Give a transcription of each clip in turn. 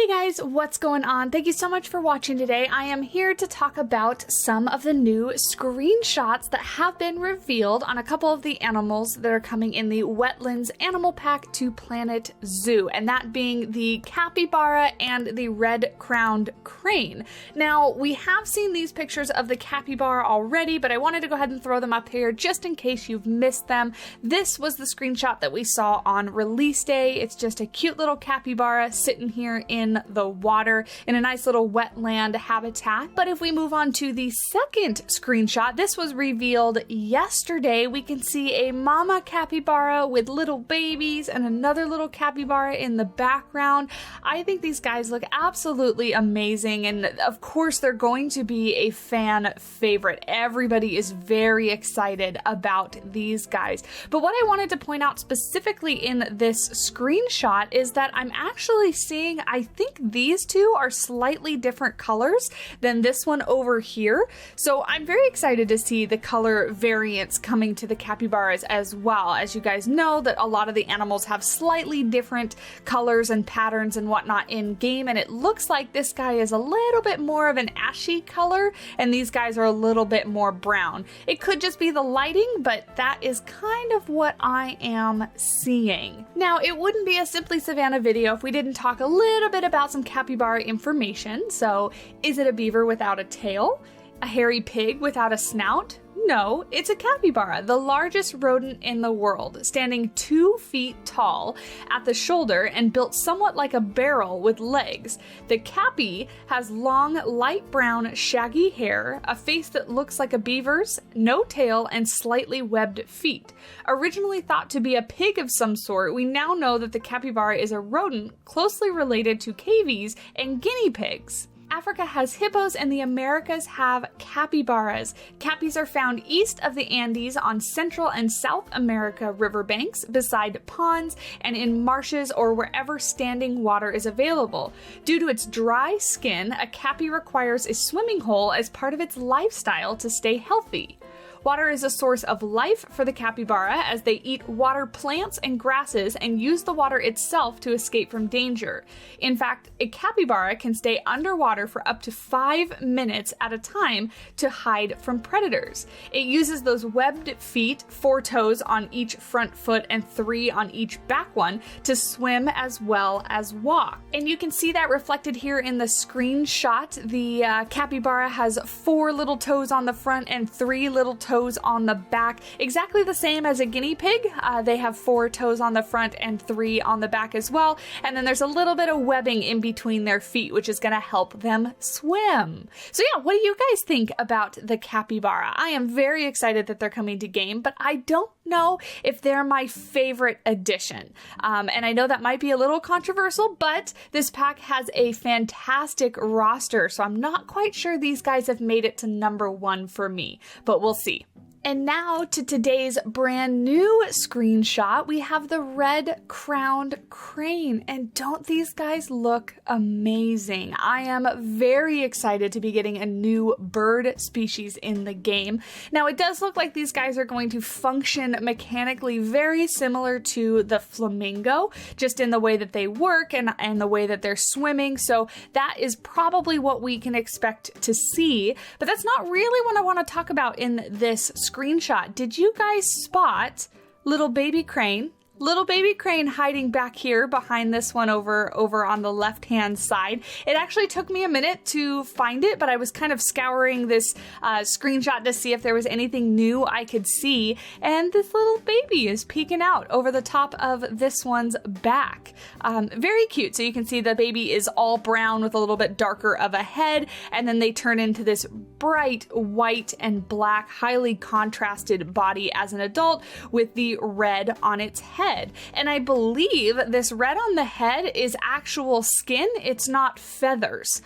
Hey guys, what's going on? Thank you so much for watching today. I am here to talk about some of the new screenshots that have been revealed on a couple of the animals that are coming in the Wetlands Animal Pack to Planet Zoo, and that being the capybara and the red-crowned crane. Now, we have seen these pictures of the capybara already, but I wanted to go ahead and throw them up here just in case you've missed them. This was the screenshot that we saw on release day. It's just a cute little capybara sitting here in the water in a nice little wetland habitat. But if we move on to the second screenshot, this was revealed yesterday. We can see a mama capybara with little babies and another little capybara in the background. I think these guys look absolutely amazing, and of course they're going to be a fan favorite. Everybody is very excited about these guys. But what I wanted to point out specifically in this screenshot is that I'm actually seeing, I think these two are slightly different colors than this one over here. So I'm very excited to see the color variants coming to the capybaras as well. As you guys know, that a lot of the animals have slightly different colors and patterns and whatnot in game, and it looks like this guy is a little bit more of an ashy color and these guys are a little bit more brown. It could just be the lighting, but that is kind of what I am seeing. Now, it wouldn't be a Simply Savannah video if we didn't talk a little bit about some capybara information. So, is it a beaver without a tail? A hairy pig without a snout? No, it's a capybara, the largest rodent in the world, standing 2 feet tall at the shoulder and built somewhat like a barrel with legs. The cappy has long, light brown, shaggy hair, a face that looks like a beaver's, no tail, and slightly webbed feet. Originally thought to be a pig of some sort, we now know that the capybara is a rodent closely related to cavies and guinea pigs. Africa has hippos and the Americas have capybaras. Cappies are found east of the Andes on Central and South America riverbanks, beside ponds, and in marshes or wherever standing water is available. Due to its dry skin, a cappy requires a swimming hole as part of its lifestyle to stay healthy. Water is a source of life for the capybara as they eat water plants and grasses and use the water itself to escape from danger. In fact, a capybara can stay underwater for up to 5 minutes at a time to hide from predators. It uses those webbed feet, 4 toes on each front foot and 3 on each back one, to swim as well as walk. And you can see that reflected here in the screenshot. The capybara has 4 little toes on the front and 3 little toes on the back, exactly the same as a guinea pig. They have 4 toes on the front and 3 on the back as well, and then there's a little bit of webbing in between their feet, which is going to help them swim. So yeah, what do you guys think about the capybara? I am very excited that they're coming to game, but I don't know if they're my favorite addition. And I know that might be a little controversial, but this pack has a fantastic roster, so I'm not quite sure these guys have made it to number 1 for me, but we'll see. And now to today's brand new screenshot, we have the red-crowned crane, and don't these guys look amazing? I am very excited to be getting a new bird species in the game. Now, it does look like these guys are going to function mechanically very similar to the flamingo, just in the way that they work and the way that they're swimming, so that is probably what we can expect to see, but that's not really what I want to talk about in this screenshot. Did you guys spot little baby crane? Little baby crane hiding back here behind this one over on the left-hand side. It actually took me a minute to find it, but I was kind of scouring this screenshot to see if there was anything new I could see, and this little baby is peeking out over the top of this one's back. Very cute. So you can see the baby is all brown with a little bit darker of a head, and then they turn into this bright white and black, highly contrasted body as an adult with the red on its head. And I believe this red on the head is actual skin, it's not feathers.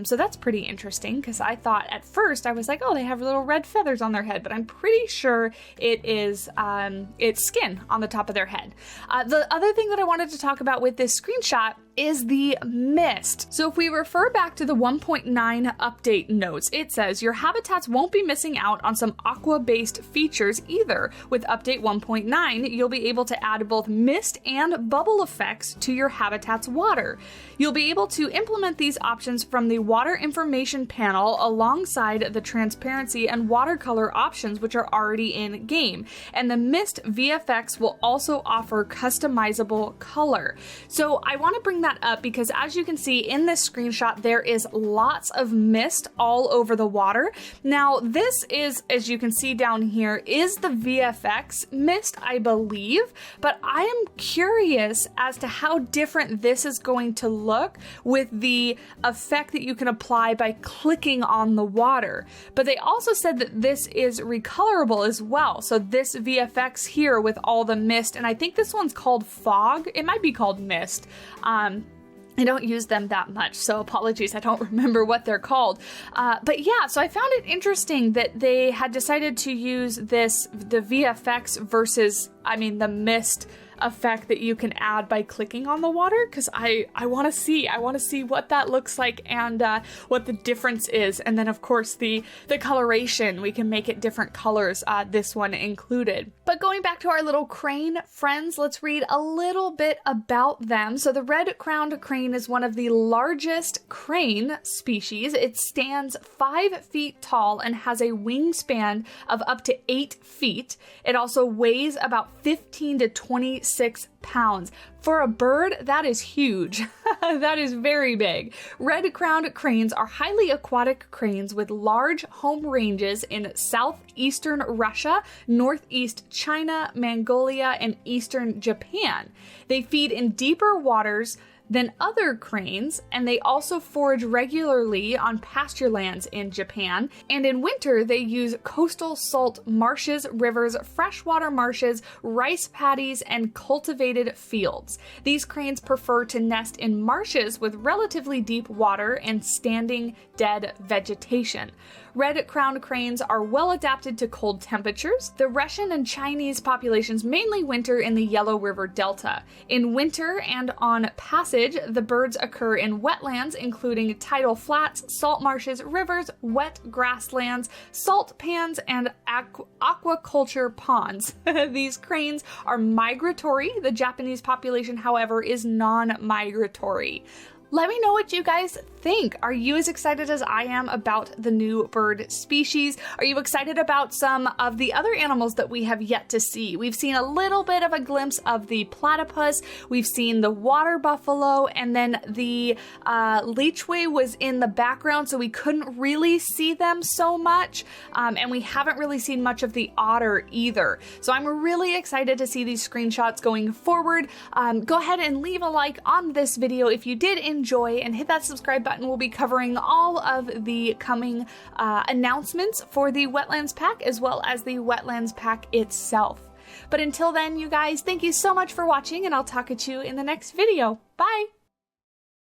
So that's pretty interesting, because I thought at first, I was like, oh, they have little red feathers on their head, but I'm pretty sure it is it's skin on the top of their head. The other thing that I wanted to talk about with this screenshot is the mist. So if we refer back to the 1.9 update notes, it says your habitats won't be missing out on some aqua-based features either. With update 1.9, you'll be able to add both mist and bubble effects to your habitat's water. You'll be able to implement these options from the water information panel alongside the transparency and watercolor options which are already in game. And the mist VFX will also offer customizable color. So I want to bring that up because as you can see in this screenshot, there is lots of mist all over the water. Now this is, as you can see down here, is the VFX mist, I believe, but I am curious as to how different this is going to look with the effect that you can apply by clicking on the water. But they also said that this is recolorable as well. So this VFX here with all the mist, and I think this one's called fog. It might be called mist. I don't use them that much, so apologies, I don't remember what they're called. But yeah, so I found it interesting that they had decided to use the VFX versus, the mist effect that you can add by clicking on the water, because I want to see what that looks like and what the difference is. And then of course the coloration, we can make it different colors, this one included. But going back to our little crane friends, let's read a little bit about them. So the red-crowned crane is one of the largest crane species. It stands 5 feet tall and has a wingspan of up to 8 feet. It also weighs about 15 to 26 pounds. For a bird, that is huge. That is very big. Red-crowned cranes are highly aquatic cranes with large home ranges in southeastern Russia, northeast China, Mongolia, and eastern Japan. They feed in deeper waters than other cranes, and they also forage regularly on pasture lands in Japan. And in winter, they use coastal salt marshes, rivers, freshwater marshes, rice paddies, and cultivated fields. These cranes prefer to nest in marshes with relatively deep water and standing dead vegetation. Red-crowned cranes are well adapted to cold temperatures. The Russian and Chinese populations mainly winter in the Yellow River Delta. In winter and on passage, the birds occur in wetlands, including tidal flats, salt marshes, rivers, wet grasslands, salt pans, and aquaculture ponds. These cranes are migratory. The Japanese population, however, is non-migratory. Let me know what you guys think. Are you as excited as I am about the new bird species? Are you excited about some of the other animals that we have yet to see? We've seen a little bit of a glimpse of the platypus, we've seen the water buffalo, and then the Lechwe was in the background, so we couldn't really see them so much, and we haven't really seen much of the otter either. So I'm really excited to see these screenshots going forward. Go ahead and leave a like on this video if you did enjoy, and hit that subscribe button. We'll be covering all of the coming announcements for the Wetlands pack as well as the Wetlands pack itself. But until then, you guys, thank you so much for watching, and I'll talk at you in the next video. Bye!